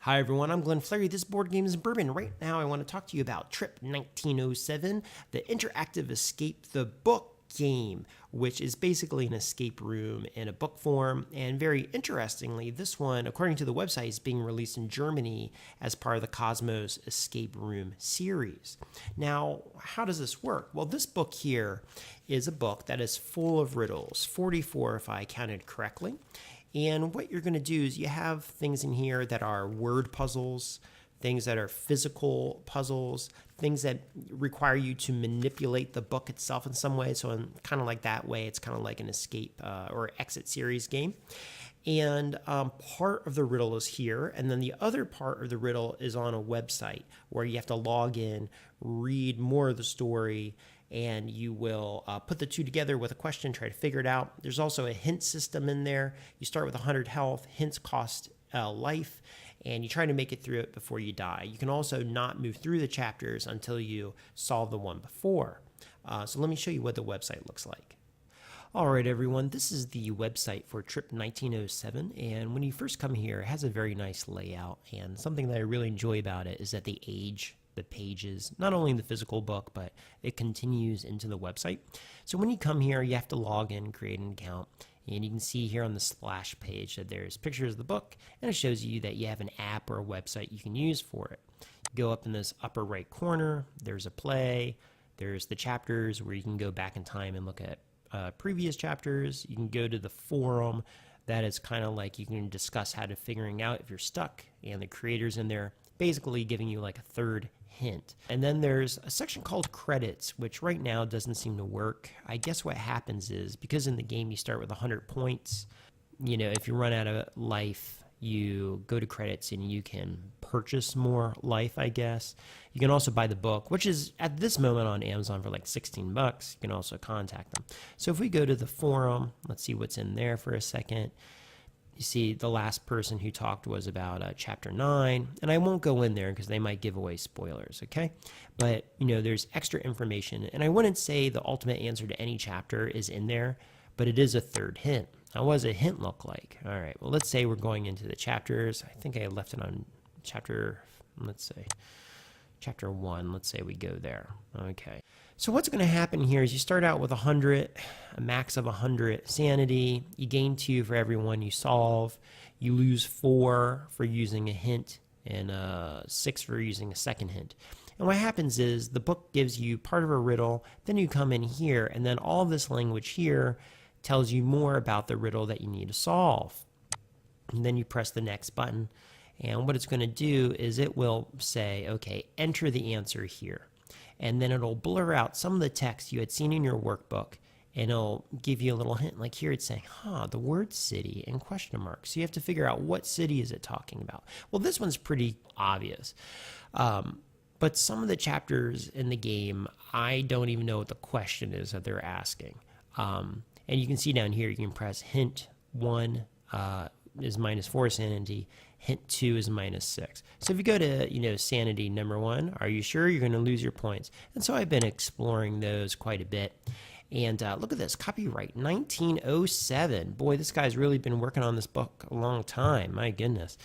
Hi everyone, I'm Glenn Fleury. This is Board Games and Bourbon. Right now I want to talk to you about Trip 1907, the interactive escape the book game, which is basically an escape room in a book form. And very interestingly, this one, according to the website, is being released in Germany as part of the Cosmos Escape Room series. Now, how does this work? Well, this book here is a book that is full of riddles, 44 if I counted correctly. And what you're going to do is you have things in here that are word puzzles, things that are physical puzzles, things that require you to manipulate the book itself in some way. So in kind of like that way, it's kind of like an escape or exit series game. And part of the riddle is here. And then the other part of the riddle is on a website where you have to log in, read more of the story, and you will put the two together with a question, try to figure it out. There's also a hint system in there. You start with 100 health, hints cost life, and you try to make it through it before you die. You can also not move through the chapters until you solve the one before. So let me show you what the website looks like. All right, everyone, this is the website for Trip 1907, and when you first come here, it has a very nice layout, and something that I really enjoy about it is that they age the pages, not only in the physical book, but it continues into the website. So when you come here, you have to log in, create an account, and you can see here on the splash page that there's pictures of the book, and it shows you that you have an app or a website you can use for it. You go up in this upper right corner, there's a play, there's the chapters where you can go back in time and look at previous chapters. You can go to the forum. That is kind of like you can discuss how to figuring out if you're stuck, and the creators in there basically giving you like a third hint. And then there's a section called credits, which right now doesn't seem to work. I guess what happens is because in the game you start with 100 points, you know, if you run out of life, you go to credits and you can purchase more life, I guess. You can also buy the book, which is at this moment on Amazon for like 16 bucks. You can also contact them. So if we go to the forum, let's see what's in there for a second. You see the last person who talked was about chapter 9, and I won't go in there because they might give away spoilers, okay? But, you know, there's extra information, and I wouldn't say the ultimate answer to any chapter is in there, but it is a third hint. Now, what does a hint look like? All right, well, let's say we're going into the chapters. I think I left it on chapter, let's say, chapter 1. Let's say we go there. Okay. So what's going to happen here is you start out with 100, a max of 100 sanity. You gain 2 for every one you solve. You lose 4 for using a hint and 6 for using a second hint. And what happens is the book gives you part of a riddle, then you come in here, and then all this language here tells you more about the riddle that you need to solve. And then you press the next button, and what it's going to do is it will say, okay, enter the answer here. And then it'll blur out some of the text you had seen in your workbook, and it'll give you a little hint. Like here it's saying, the word city and question marks. So you have to figure out what city is it talking about. Well, this one's pretty obvious. But some of the chapters in the game, I don't even know what the question is that they're asking. And you can see down here, you can press hint 1 is -4 sanity. Hint 2 is -6. So if you go to, you know, sanity number 1, are you sure you're going to lose your points? And so I've been exploring those quite a bit. And look at this, copyright 1907. Boy, this guy's really been working on this book a long time. My goodness.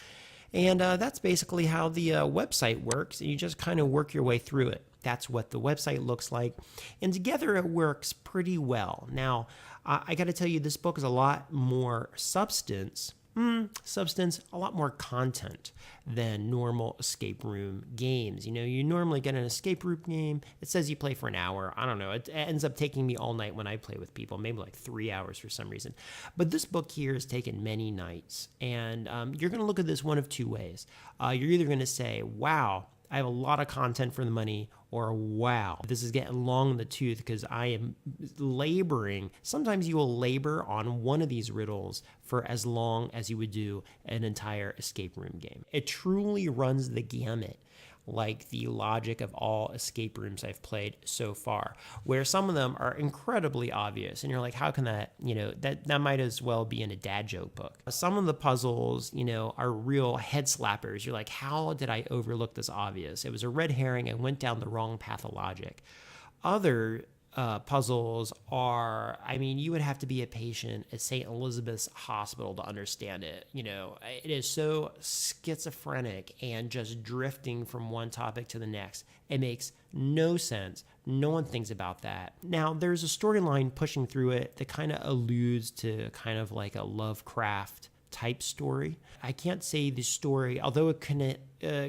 And that's basically how the website works. You just kind of work your way through it. That's what the website looks like. And together it works pretty well. Now, I got to tell you, this book is a lot more substance, a lot more content than normal escape room games. You know, you normally get an escape room game. It says you play for an hour. I don't know. It ends up taking me all night when I play with people, maybe like 3 hours for some reason. But this book here has taken many nights. And you're going to look at this one of two ways. You're either going to say, wow, I have a lot of content for the money, or wow, this is getting long in the tooth because I am laboring. Sometimes you will labor on one of these riddles for as long as you would do an entire escape room game. It truly runs the gamut, like the logic of all escape rooms I've played so far, where some of them are incredibly obvious, and you're like, how can that, you know, that might as well be in a dad joke book. Some of the puzzles, you know, are real head slappers. You're like, how did I overlook this obvious? It was a red herring. I went down the wrong path of logic. Other puzzles are, I mean, you would have to be a patient at St. Elizabeth's Hospital to understand it. You know, it is so schizophrenic and just drifting from one topic to the next. It makes no sense. No one thinks about that. Now, there's a storyline pushing through it that kind of alludes to kind of like a Lovecraft type story. I can't say the story, although it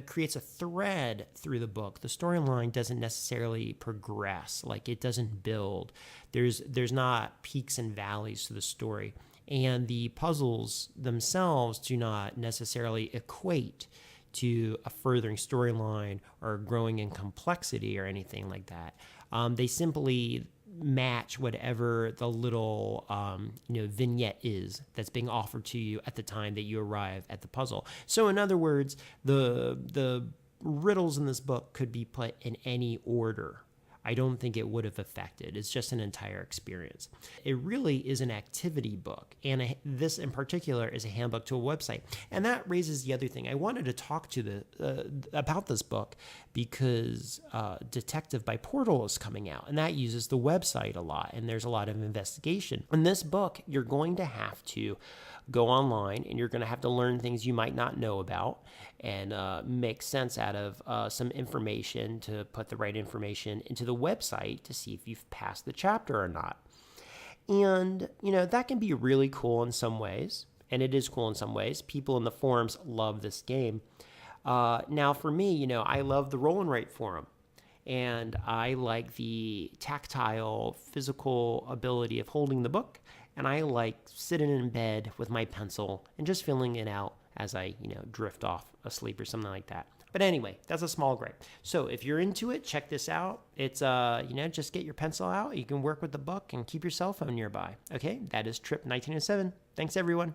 creates a thread through the book, the storyline doesn't necessarily progress. Like, it doesn't build. There's not peaks and valleys to the story. And the puzzles themselves do not necessarily equate to a furthering storyline or growing in complexity or anything like that. They simply match whatever the little vignette is that's being offered to you at the time that you arrive at the puzzle. So in other words, the riddles in this book could be put in any order. I don't think it would have affected. It's just an entire experience. It really is an activity book, and this in particular is a handbook to a website. And that raises the other thing. I wanted to talk to about this book because Detective by Portal is coming out, and that uses the website a lot, and there's a lot of investigation. In this book, you're going to have to go online, and you're going to have to learn things you might not know about and make sense out of some information to put the right information into the website to see if you've passed the chapter or not. And, that can be really cool in some ways, and it is cool in some ways. People in the forums love this game. Now, for me, I love the Roll and Write forum. And I like the tactile, physical ability of holding the book. And I like sitting in bed with my pencil and just filling it out as I, drift off asleep or something like that. But anyway, that's a small gripe. So if you're into it, check this out. It's, just get your pencil out. You can work with the book and keep your cell phone nearby. Okay, that is Trip 1907. Thanks, everyone.